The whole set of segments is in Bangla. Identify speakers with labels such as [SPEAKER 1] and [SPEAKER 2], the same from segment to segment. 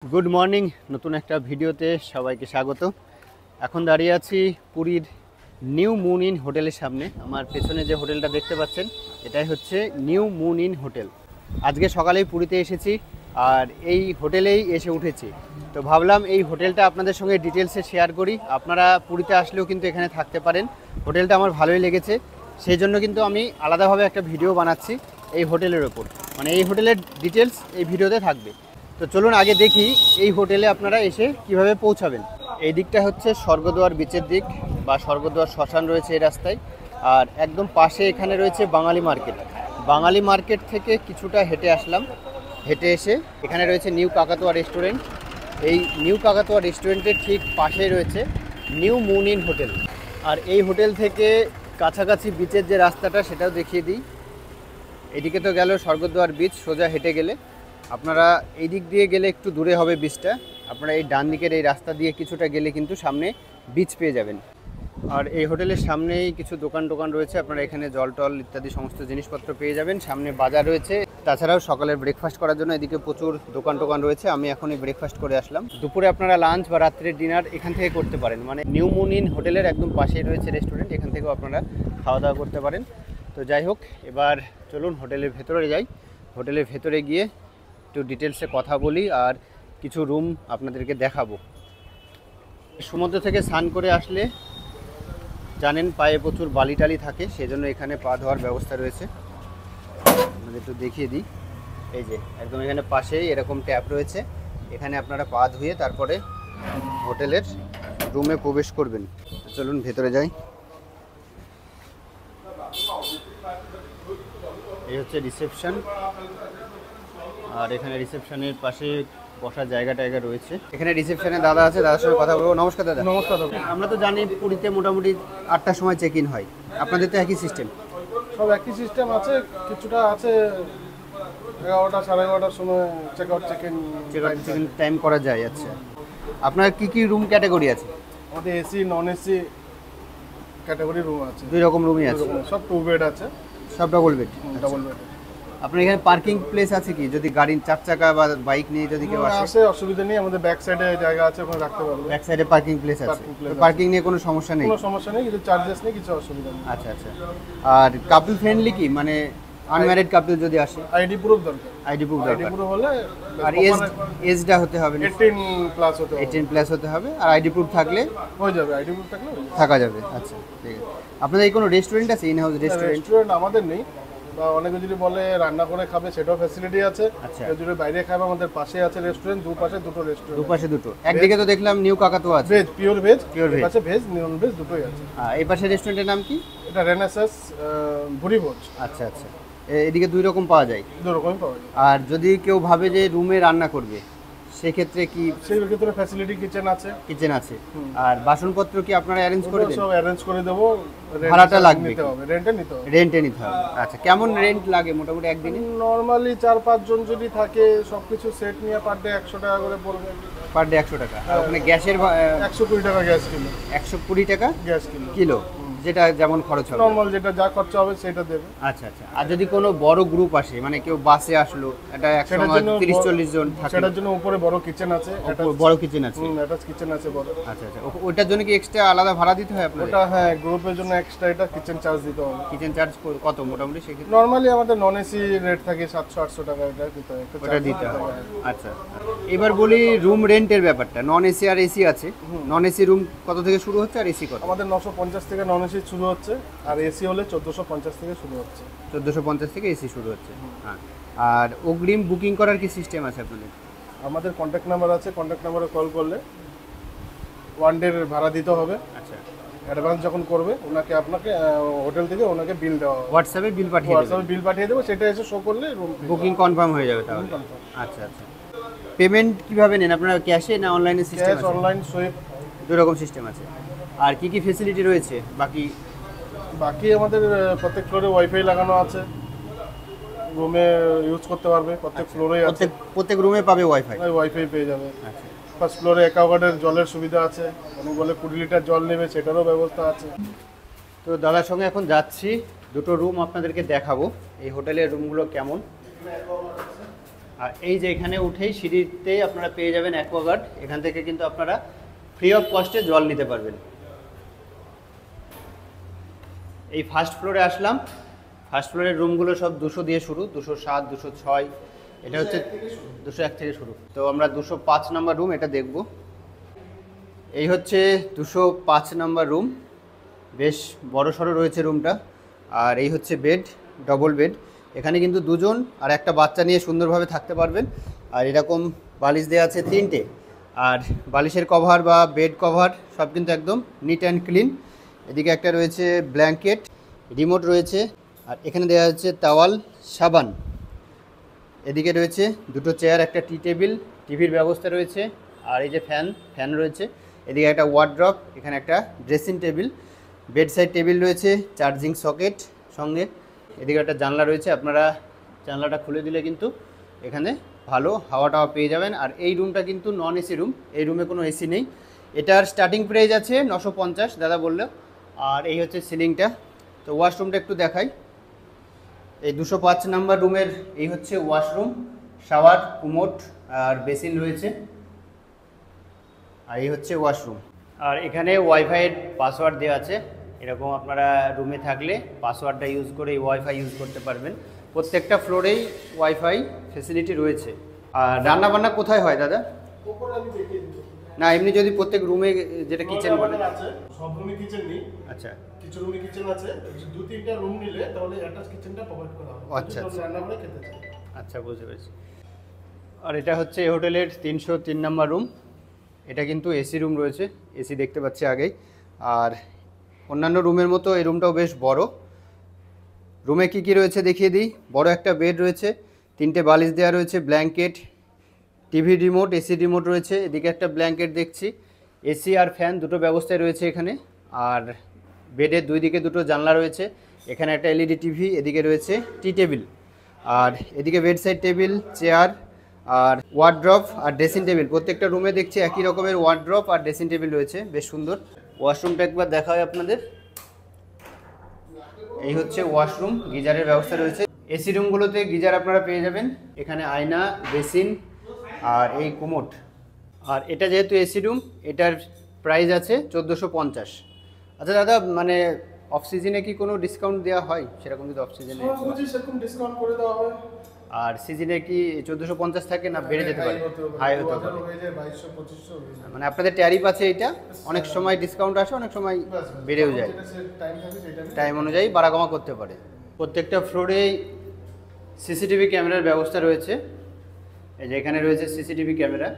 [SPEAKER 1] गुड मर्निंग नतून एक भिडियोते सबाइके स्वागत। এখন দাঁড়িয়ে আছি পুরীর নিউ মুন ইন হোটেলের সামনে। আমার পেছনে যে হোটেলটা দেখতে পাচ্ছেন এটাই হচ্ছে নিউ মুন ইন হোটেল। আজকে সকালেই পুরীতে এসেছি আর এই হোটেলেই এসে উঠেছি, তো ভাবলাম এই হোটেলটা আপনাদের সঙ্গে ডিটেলসে শেয়ার করি। আপনারা পুরীতে আসলেও কিন্তু এখানে থাকতে পারেন। হোটেলটা আমার ভালোই লেগেছে, সেই জন্য কিন্তু আমি আলাদাভাবে একটা ভিডিও বানাচ্ছি এই হোটেলের ওপর, মানে এই হোটেলের ডিটেলস এই ভিডিওতে থাকবে। তো চলুন আগে দেখি এই হোটেলে আপনারা এসে কিভাবে পৌঁছাবেন। এই দিকটা হচ্ছে স্বর্গদ্বার বিচের দিক বা স্বর্গদ্বার শ্মশান রয়েছে এই রাস্তায়, আর একদম পাশে এখানে রয়েছে বাঙালি মার্কেট। বাঙালি মার্কেট থেকে কিছুটা হেঁটে আসলাম, হেঁটে এসে এখানে রয়েছে নিউ কাকাতুয়া রেস্টুরেন্ট। এই নিউ কাকাতুয়া রেস্টুরেন্টের ঠিক পাশে রয়েছে নিউ মুন ইন হোটেল। আর এই হোটেল থেকে কাছাকাছি বিচের যে রাস্তাটা সেটাও দেখিয়ে দিই। এদিকে তো গেল স্বর্গদ্বার বিচ, সোজা হেঁটে গেলে আপনারা এই দিক দিয়ে গেলে একটু দূরে হবে বিচটা, আপনারা এই ডান দিকের এই রাস্তা দিয়ে কিছুটা গেলে কিন্তু সামনে বিচ পেয়ে যাবেন। আর এই হোটেলের সামনেই কিছু দোকান রয়েছে, আপনারা এখানে জল টল ইত্যাদি সমস্ত জিনিসপত্র পেয়ে যাবেন। সামনে বাজার রয়েছে, তাছাড়াও সকালের ব্রেকফাস্ট করার জন্য এদিকে প্রচুর দোকান রয়েছে। আমি এখনই ব্রেকফাস্ট করে আসলাম। দুপুরে আপনারা লাঞ্চ বা রাত্রের ডিনার এখান থেকে করতে পারেন, মানে নিউ মুন ইন হোটেলের একদম পাশেই রয়েছে রেস্টুরেন্ট, এখান থেকেও আপনারা খাওয়া দাওয়া করতে পারেন। তো যাই হোক, এবার চলুন হোটেলের ভেতরে যাই। হোটেলের ভেতরে গিয়ে একটু ডিটেলসে কথা বলি আর কিছু রুম আপনাদেরকে দেখাবো। সমুদ্র থেকে স্নান করে আসলে জানেন পায়ে প্রচুর বালি টালি থাকে, সেজন্য এখানে পা ধোয়ার ব্যবস্থা রয়েছে। আপনাদের একটু দেখিয়ে দিই, এই যে একদম এখানে পাশেই এরকম ট্যাপ রয়েছে, এখানে আপনারা পা ধুয়ে তারপরে হোটেলের রুমে প্রবেশ করবেন। চলুন ভেতরে যাই। এই হচ্ছে রিসেপশন, আর এখানে রিসেপশনের পাশে বসার জায়গা রয়েছে। এখানে রিসেপশনে দাদা আছে, দাদার সঙ্গে কথা বলবো। নমস্কার দাদা।
[SPEAKER 2] নমস্কার দাদা।
[SPEAKER 1] আমরা তো জানি পুরীতে মোটামুটি 8টার সময় চেক ইন হয়, আপনাদের তো একই সিস্টেম?
[SPEAKER 2] সব একই সিস্টেম আছে, কিছুটা আছে 11টা 11:30টার সময় check out check in
[SPEAKER 1] time করা যায়। আচ্ছা, আপনার কি রুম ক্যাটাগরি আছে?
[SPEAKER 2] আমাদের AC non AC category room আছে,
[SPEAKER 1] দুই রকম রুমই আছে।
[SPEAKER 2] সব 2 বেড আছে,
[SPEAKER 1] সব ডাবল বেড।
[SPEAKER 2] Double bed.
[SPEAKER 1] আপনার এখানে পার্কিং প্লেস আছে কি? যদি গাড়ির 4 চাকা বা বাইক নিয়ে যদি কেউ
[SPEAKER 2] আসে অসুবিধা নেই, আমাদের ব্যাক সাইডে জায়গা আছে, ওখানে রাখতে পারবে।
[SPEAKER 1] ব্যাক সাইডে পার্কিং প্লেস আছে, পার্কিং নিয়ে কোনো সমস্যা নেই?
[SPEAKER 2] কোনো সমস্যা নেই, কিন্তু চার্জেস নেই, কিছু অসুবিধা নেই।
[SPEAKER 1] আচ্ছা আচ্ছা। আর কাপল ফ্রেন্ডলি কি, মানে আনম্যারিড কাপল যদি আসে?
[SPEAKER 2] আইডি প্রুফ দরকার।
[SPEAKER 1] আইডি প্রুফ
[SPEAKER 2] আইডি প্রুফ হলে
[SPEAKER 1] আর এজটা হতে হবে,
[SPEAKER 2] 18 প্লাস হতে হবে।
[SPEAKER 1] 18 প্লাস হতে হবে, আর আইডি প্রুফ থাকলে
[SPEAKER 2] হয়ে যাবে। আইডি প্রুফ থাকলে
[SPEAKER 1] থাকা যাবে। আচ্ছা ঠিক আছে। আপনাদের এই কোনো রেস্টুরেন্ট আছে? ইন হাউস
[SPEAKER 2] রেস্টুরেন্ট আমাদের নেই, বা অনেকে যদি বলে রান্না করে খাবে সেটাও ফ্যাসিলিটি আছে।
[SPEAKER 1] আচ্ছা,
[SPEAKER 2] কেউ যদি বাইরে খাবে আমাদের পাশে আছে রেস্টুরেন্ট, দুপাশে দুটো রেস্টুরেন্ট।
[SPEAKER 1] দুপাশে দুটো? একদিকে তো দেখলাম নিউ কাকাতুয়া আছে,
[SPEAKER 2] veg, pure veg.
[SPEAKER 1] Pure veg
[SPEAKER 2] আছে, ভেজ নন ভেজ দুটোই আছে।
[SPEAKER 1] এই পাশে রেস্টুরেন্টের নাম কি?
[SPEAKER 2] এটা রেনেসাস ভুরিভোজ।
[SPEAKER 1] আচ্ছা আচ্ছা। এদিকে দুই রকম পাওয়া যায়?
[SPEAKER 2] দুই রকমই পাওয়া যায়।
[SPEAKER 1] আর যদি কেউ ভাবে যে রুমে রান্না করবে সেক্ষেত্রে কি?
[SPEAKER 2] সেই ক্ষেত্রে ফ্যাসিলিটি কিচেন আছে।
[SPEAKER 1] কিচেন আছে। আর বাসনপত্র কি আপনারা অ্যারেঞ্জ করে দেন?
[SPEAKER 2] সব অ্যারেঞ্জ করে দেবো।
[SPEAKER 1] ভাড়াটা লাগবে?
[SPEAKER 2] নিতে হবে, রেন্টে নিতে হবে।
[SPEAKER 1] রেন্টে নিতে হবে। আচ্ছা, কেমন রেন্ট লাগে মোটামুটি একদিনে?
[SPEAKER 2] নরমালি 4-5 জন যদি থাকে সবকিছু সেট নিয়ে পার ডে 100 টাকা করে পড়বে।
[SPEAKER 1] পার ডে 100 টাকা। আর ওখানে গ্যাসের
[SPEAKER 2] 120 টাকা গ্যাস কিলো।
[SPEAKER 1] 120 টাকা
[SPEAKER 2] গ্যাস
[SPEAKER 1] কিলো, যেটা যেমন খরচ হবে।
[SPEAKER 2] নরমাল যেটা যা খরচা হবে সেটা দেবে।
[SPEAKER 1] আচ্ছা আচ্ছা। আর যদি কোনো বড় গ্রুপ আসে, মানে কেউ বাসে আসলো, এটা একসঙ্গে 30-40 জন থাকে,
[SPEAKER 2] সেটার জন্য উপরে বড় কিচেন আছে,
[SPEAKER 1] বড় কিচেন আছে।
[SPEAKER 2] অ্যাটাচ কিচেন আছে বড়।
[SPEAKER 1] আচ্ছা আচ্ছা। ওটার জন্য কি এক্সট্রা আলাদা ভাড়া দিতে হয় আপনাদের?
[SPEAKER 2] ওটা হ্যাঁ, গ্রুপের জন্য এক্সট্রা এটা কিচেন চার্জ দিতে হবে।
[SPEAKER 1] কিচেন চার্জ কত মোটামুটি সেক্ষেত্রে?
[SPEAKER 2] নরমালি আমাদের নন এসি রেট থাকে 700-800 টাকা, এটা দিতে হয়।
[SPEAKER 1] ওটা দিতে হয়। আচ্ছা। এবার বলি রুম রেন্টের ব্যাপারটা। নন এসি আর এসি আছে, নন এসি রুম কত থেকে শুরু হচ্ছে আর এসি কত?
[SPEAKER 2] আমাদের 950 থেকে নন এসি শুরু হচ্ছে, আর এসি হলে 1450 থেকে শুরু হচ্ছে।
[SPEAKER 1] 1450 থেকে এসি শুরু হচ্ছে। হ্যাঁ। আর অগ্রিম বুকিং করার কি সিস্টেম আছে আপনাদের?
[SPEAKER 2] আমাদের কন্ট্যাক্ট নাম্বার আছে, কন্ট্যাক্ট নাম্বারে কল করলে 1 ডে ভাড়া দিতে হবে।
[SPEAKER 1] আচ্ছা।
[SPEAKER 2] অ্যাডভান্স যখন করবে ওনাকে, আপনাকে হোটেল থেকে ওনাকে বিল দেওয়া হবে।
[SPEAKER 1] হোয়াটসঅ্যাপে বিল পাঠিয়ে দেবেন?
[SPEAKER 2] হোয়াটসঅ্যাপে বিল পাঠিয়ে দেবো, সেটা এসে শো করলে রুম
[SPEAKER 1] বুকিং কনফার্ম হয়ে যাবে তাহলে? আচ্ছা আচ্ছা। পেমেন্ট কিভাবে নেন আপনারা, ক্যাশে না অনলাইনে সিস্টেম আছে?
[SPEAKER 2] ক্যাশ, অনলাইন, সুইপ,
[SPEAKER 1] দুই রকম সিস্টেম আছে। আর কি কি ফ্যাসিলিটি রয়েছে বাকি?
[SPEAKER 2] আমাদের প্রত্যেক ফ্লোরে ওয়াইফাই লাগানো আছে, রুমে ইউজ করতে পারবে। প্রত্যেক ফ্লোরেই আছে,
[SPEAKER 1] প্রত্যেক রুমে পাবে ওয়াইফাই?
[SPEAKER 2] ওয়াইফাই পেয়ে যাবে।
[SPEAKER 1] আচ্ছা।
[SPEAKER 2] ফার্স্ট ফ্লোরে অ্যাকোয়াগার্ডের জলের সুবিধা আছে, অনেক বলে 20 লিটার জল নেবে সেটারও ব্যবস্থা আছে।
[SPEAKER 1] তো দাদার সঙ্গে এখন যাচ্ছি, দুটো রুম আপনাদেরকে দেখাবো এই হোটেলের রুমগুলো কেমন। আর এই যে এখানে উঠেই সিঁড়িতে আপনারা পেয়ে যাবেন অ্যাকোয়াগার্ড, এখান থেকে কিন্তু আপনারা ফ্রি অফ কস্টে জল নিতে পারবেন। এই ফার্স্ট ফ্লোরে আসলাম, ফার্স্ট ফ্লোরের রুমগুলো সব 200 দিয়ে শুরু, 207, 206, এটা হচ্ছে 201 থেকে শুরু। তো আমরা 205 নম্বর রুম এটা দেখব। এই হচ্ছে 205 নম্বর রুম, বেশ বড় সড়ো রয়েছে রুমটা। আর এই হচ্ছে বেড, ডবল বেড। এখানে কিন্তু দুজন আর একটা বাচ্চা নিয়ে সুন্দরভাবে থাকতে পারবেন। আর এরকম বালিশ দেওয়া আছে 3টে, আর বালিশের কভার বা বেড কভার সব কিন্তু একদম নিট অ্যান্ড ক্লিন। এদিকে একটা রয়েছে ব্ল্যাঙ্কেট, রিমোট রয়েছে, আর এখানে দেওয়া হচ্ছে তাওয়াল, সাবান। এদিকে রয়েছে দুটো চেয়ার, একটা টি টেবিল, টিভির ব্যবস্থা রয়েছে, আর এই যে ফ্যান রয়েছে। এদিকে একটা ওয়ার্ড্রপ, এখানে একটা dressing table, bed side table রয়েছে, চার্জিং সকেট সঙ্গে। এদিকে একটা জানলা রয়েছে, আপনারা জানলাটা খুলে দিলে কিন্তু এখানে ভালো হাওয়া টাওয়া পেয়ে যাবেন। আর এই রুমটা কিন্তু নন এসি রুম, এই রুমে কোনো এসি নেই। এটার স্টার্টিং প্রাইস আছে 950 দাদা বললো। আর এই হচ্ছে সিলিংটা। তো ওয়াশরুমটা একটু দেখাই। এই 205 নাম্বার রুমের এই হচ্ছে ওয়াশরুম, শাওয়ার, কুমোট আর বেসিন রয়েছে। আর এই হচ্ছে ওয়াশরুম। আর এখানে ওয়াইফাইয়ের পাসওয়ার্ড দেওয়া আছে, এরকম আপনারা রুমে থাকলে পাসওয়ার্ডটা ইউজ করে ওয়াইফাই ইউজ করতে পারবেন। প্রত্যেকটা ফ্লোরেই ওয়াইফাই ফেসিলিটি রয়েছে। আর রান্নাবান্না কোথায় হয় দাদা? না এমনি যদি প্রত্যেক রুমে, যেটা কিচেন বলে
[SPEAKER 2] আছে, সব রুমে কিচেন নেই।
[SPEAKER 1] আচ্ছা,
[SPEAKER 2] কিছু রুমে কিচেন আছে, 2-3টা রুম নিলে তাহলে অ্যাটাচ কিচেনটা প্রোভাইড করা হবে।
[SPEAKER 1] আচ্ছা আচ্ছা
[SPEAKER 2] রান্না করে খেতে চাই।
[SPEAKER 1] আচ্ছা, বুঝতে পেরেছি। আর এটা হচ্ছে এই হোটেলের 303 নম্বর রুম। এটা কিন্তু এসি রুম রয়েছে, এসি দেখতে পাচ্ছি আগেই। আর অন্যান্য রুমের মতো এই রুমটাও বেশ বড়। রুমে কি কি রয়েছে দেখিয়ে দিই। বড় একটা বেড রয়েছে, 3টে বালিশ দেওয়া রয়েছে, blanket, TV remote, AC remote রয়েছে। এদিকে একটা ব্ল্যাঙ্কেট দেখছি, এসি আর ফ্যান দুটো ব্যবস্থায় রয়েছে এখানে। আর বেডের দুই দিকে দুটো জানলা রয়েছে, এখানে একটা এলইডি টিভি, এদিকে রয়েছে টি টেবিল, আর এদিকে বেড সাইড টেবিল, চেয়ার আর ওয়ার্ড্রপ আর ড্রেসিং টেবিল। প্রত্যেকটা রুমে দেখছি একই রকমের ওয়ার্ড্রপ আর ড্রেসিং টেবিল রয়েছে, বেশ সুন্দর। ওয়াশরুমটা একবার দেখা হয় আপনাদের। এই হচ্ছে ওয়াশরুম, গিজারের ব্যবস্থা রয়েছে। এসি রুমগুলোতে গিজার আপনারা পেয়ে যাবেন। এখানে আয়না, বেসিন আর এই কোমোট। আর এটা যেহেতু এসি রুম, এটার প্রাইস আছে 1450। আচ্ছা দাদা, মানে অফ সিজনে কি কোনো ডিসকাউন্ট দেওয়া হয়? সেরকম যদি অফ সিজনে
[SPEAKER 2] সেরকম ডিসকাউন্ট করে দেওয়া হয়।
[SPEAKER 1] আর সিজনে কি 1450 থাকে না বেড়ে যেতে পারে? হাই হতে পারে,
[SPEAKER 2] হয়ে যায় 2200-2500 হয়ে যায়।
[SPEAKER 1] মানে আপনাদের ট্যারিফ আছে এইটা, অনেক সময় ডিসকাউন্ট আসে, অনেক সময় বেড়েও যায়,
[SPEAKER 2] টাইম থাকে সেটা
[SPEAKER 1] টাইম অনুযায়ী বাড়া কমা করতে পারে। প্রত্যেকটা ফ্লোরেই সিসিটিভি ক্যামেরার ব্যবস্থা রয়েছে। এই যে এখানে রয়েছে সিসিটিভি ক্যামেরা।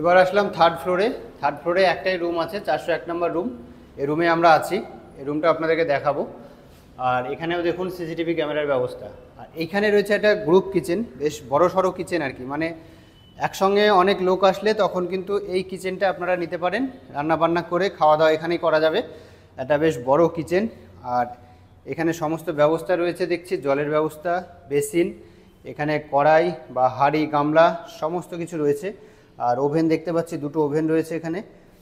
[SPEAKER 1] এবার আসলাম থার্ড ফ্লোরে। থার্ড ফ্লোরে একটাই রুম আছে, 401 নম্বর রুম। এই রুমে আমরা আছি, এই রুমটা আপনাদেরকে দেখাবো। আর এখানেও দেখুন সিসিটিভি ক্যামেরার ব্যবস্থা। আর এইখানে রয়েছে একটা গ্রুপ কিচেন, বেশ বড় সড়ো কিচেন আর কি, মানে একসঙ্গে অনেক লোক আসলে তখন কিন্তু এই কিচেনটা আপনারা নিতে পারেন, রান্নাবান্না করে খাওয়া দাওয়া এখানেই করা যাবে। একটা বেশ বড় কিচেন। আর এখানে সমস্ত ব্যবস্থা রয়েছে দেখছি, জলের ব্যবস্থা, বেসিন, এখানে কড়াই বা হাঁড়ি, গামলা সমস্ত কিছু রয়েছে। আর ওভেন দেখতে পাচ্ছি, দুটো ওভেন রয়েছে এখানে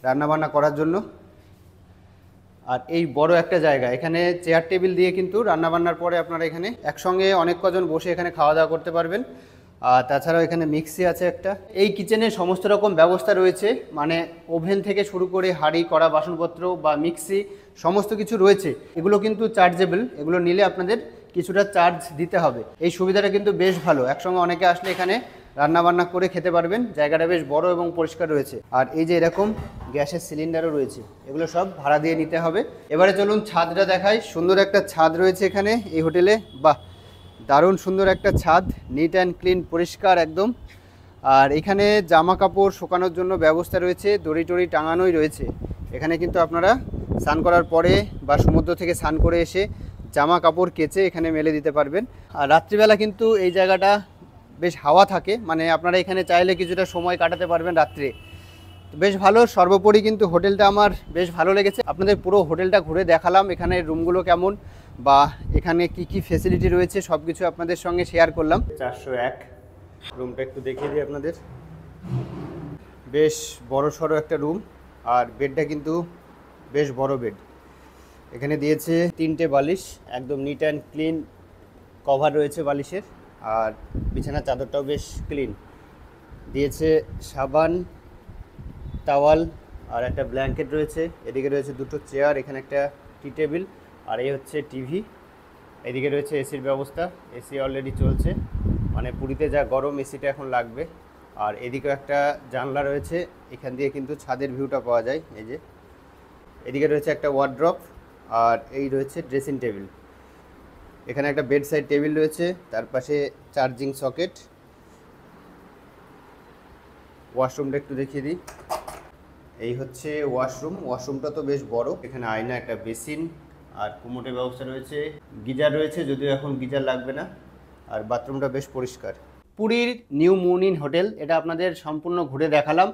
[SPEAKER 1] রান্নাবান্না করার জন্য। আর এই বড় একটা জায়গা, এখানে চেয়ার টেবিল দিয়ে কিন্তু রান্নাবান্নার পরে আপনারা এখানে একসঙ্গে অনেক কজন বসে এখানে খাওয়া দাওয়া করতে পারবেন। আর তাছাড়াও এখানে মিক্সি আছে একটা। এই কিচেনে সমস্ত রকম ব্যবস্থা রয়েছে, মানে ওভেন থেকে শুরু করে হাঁড়ি, কড়া, বাসনপত্র বা মিক্সি সমস্ত কিছু রয়েছে। এগুলো কিন্তু চার্জেবল, এগুলো নিলে আপনাদের কিছুটা চার্জ দিতে হবে। এই সুবিধাটা কিন্তু বেশ ভালো, একসঙ্গে অনেকে আসলে এখানে রান্নাবান্না করে খেতে পারবেন। জায়গাটা বেশ বড় এবং পরিষ্কার রয়েছে। আর এই যে এরকম গ্যাসের সিলিন্ডারও রয়েছে, এগুলো সব ভাড়া দিয়ে নিতে হবে। এবারে চলুন ছাদটা দেখাই। সুন্দর একটা ছাদ রয়েছে এখানে এই হোটেলে, বাহ দারুণ সুন্দর একটা ছাদ, নিট অ্যান্ড ক্লিন, পরিষ্কার একদম। আর এখানে জামা কাপড় শুকানোর জন্য ব্যবস্থা রয়েছে, দড়ি টড়ি টাঙানোই রয়েছে। এখানে কিন্তু আপনারা স্নান করার পরে বা সমুদ্র থেকে স্নান করে এসে জামা কাপড় কেচে এখানে মেলে দিতে পারবেন। আর রাত্রিবেলা কিন্তু এই জায়গাটা বেশ হাওয়া থাকে, মানে আপনারা এখানে চাইলে কিছুটা সময় কাটাতে পারবেন রাত্রে, বেশ ভালো। সর্বোপরি কিন্তু হোটেলটা আমার বেশ ভালো লেগেছে। আপনাদের পুরো হোটেলটা ঘুরে দেখালাম, এখানে রুমগুলো কেমন বা এখানে কি কি ফেসিলিটি রয়েছে সব কিছু আপনাদের সঙ্গে শেয়ার করলাম। 401 রুমটা একটু দেখিয়ে দিই আপনাদের। বেশ বড় সড়ো একটা রুম, আর বেডটা কিন্তু বেশ বড় বেড। এখানে দিয়েছে 3টে বালিশ, একদম নিট অ্যান্ড ক্লিন কভার রয়েছে বালিশের। আর বিছানার চাদরটাও বেশ ক্লিন দিয়েছে। সাবান, টাওয়াল আর একটা ব্ল্যাঙ্কেট রয়েছে। এদিকে রয়েছে দুটো চেয়ার, এখানে একটা টি টেবিল, আর এই হচ্ছে টিভি। এদিকে রয়েছে এসির ব্যবস্থা, এসি অলরেডি চলছে, মানে পুরীতে যা গরম এসিটা এখন লাগবে। আর এদিকেও একটা জানলা রয়েছে, এখান দিয়ে কিন্তু ছাদের ভিউটা পাওয়া যায়। এই যে এদিকে রয়েছে একটা ওয়ার্ড্রপ, আর এই রয়েছে ড্রেসিং টেবিল। এখানে একটা বেড সাইড টেবিল রয়েছে, তার পাশে চার্জিং সকেট। ওয়াশরুমটা একটু দেখিয়ে দিই। এই হচ্ছে ওয়াশরুমটা তো বেশ বড়। এখানে আয়না, একটা বেসিন আর কুমোটের ব্যবস্থা রয়েছে। গিজার রয়েছে, যদিও এখন গিজার লাগবে না। আর বাথরুমটা বেশ পরিষ্কার। পুরীর নিউ মুন ইন হোটেল, এটা আপনাদের সম্পূর্ণ ঘুরে দেখালাম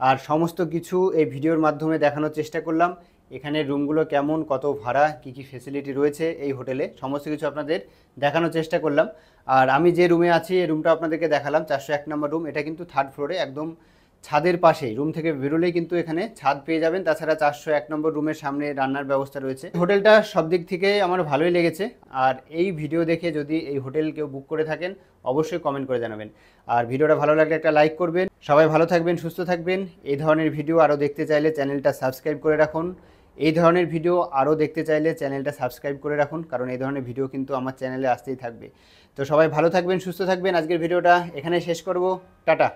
[SPEAKER 1] আর সমস্ত কিছু এই ভিডিওর মাধ্যমে দেখানোর চেষ্টা করলাম। এখানে রুমগুলো কেমন, কত ভাড়া, কী কী ফেসিলিটি রয়েছে এই হোটেলে, সমস্ত কিছু আপনাদের দেখানোর চেষ্টা করলাম। আর আমি যে রুমে আছি এই রুমটা আপনাদেরকে দেখালাম, 401 নম্বর রুম। এটা কিন্তু 3rd ফ্লোরে, একদম ছাদের পাশেই। রুম থেকে বেরোলেই কিন্তু এখানে ছাদ পেয়ে যাবেন। তাছাড়া 401 নম্বর রুমের সামনে রান্নার ব্যবস্থা রয়েছে। হোটেলটা সব দিক থেকে আমার ভালোই লেগেছে। আর এই ভিডিও দেখে যদি এই হোটেল কেউ বুক করে থাকেন অবশ্যই কমেন্ট করে জানাবেন। আর ভিডিওটা ভালো লাগলে একটা লাইক করবেন। সবাই ভালো থাকবেন, সুস্থ থাকবেন। এই ধরনের ভিডিও আরও দেখতে চাইলে চ্যানেলটা সাবস্ক্রাইব করে রাখুন। এই ধরনের ভিডিও আরও দেখতে চাইলে চ্যানেলটা সাবস্ক্রাইব করে রাখুন, কারণ এই ধরনের ভিডিও কিন্তু আমার চ্যানেলে আসতেই থাকবে। তো সবাই ভালো থাকবেন, সুস্থ থাকবেন। আজকের ভিডিওটা এখানে শেষ করব। টাটা।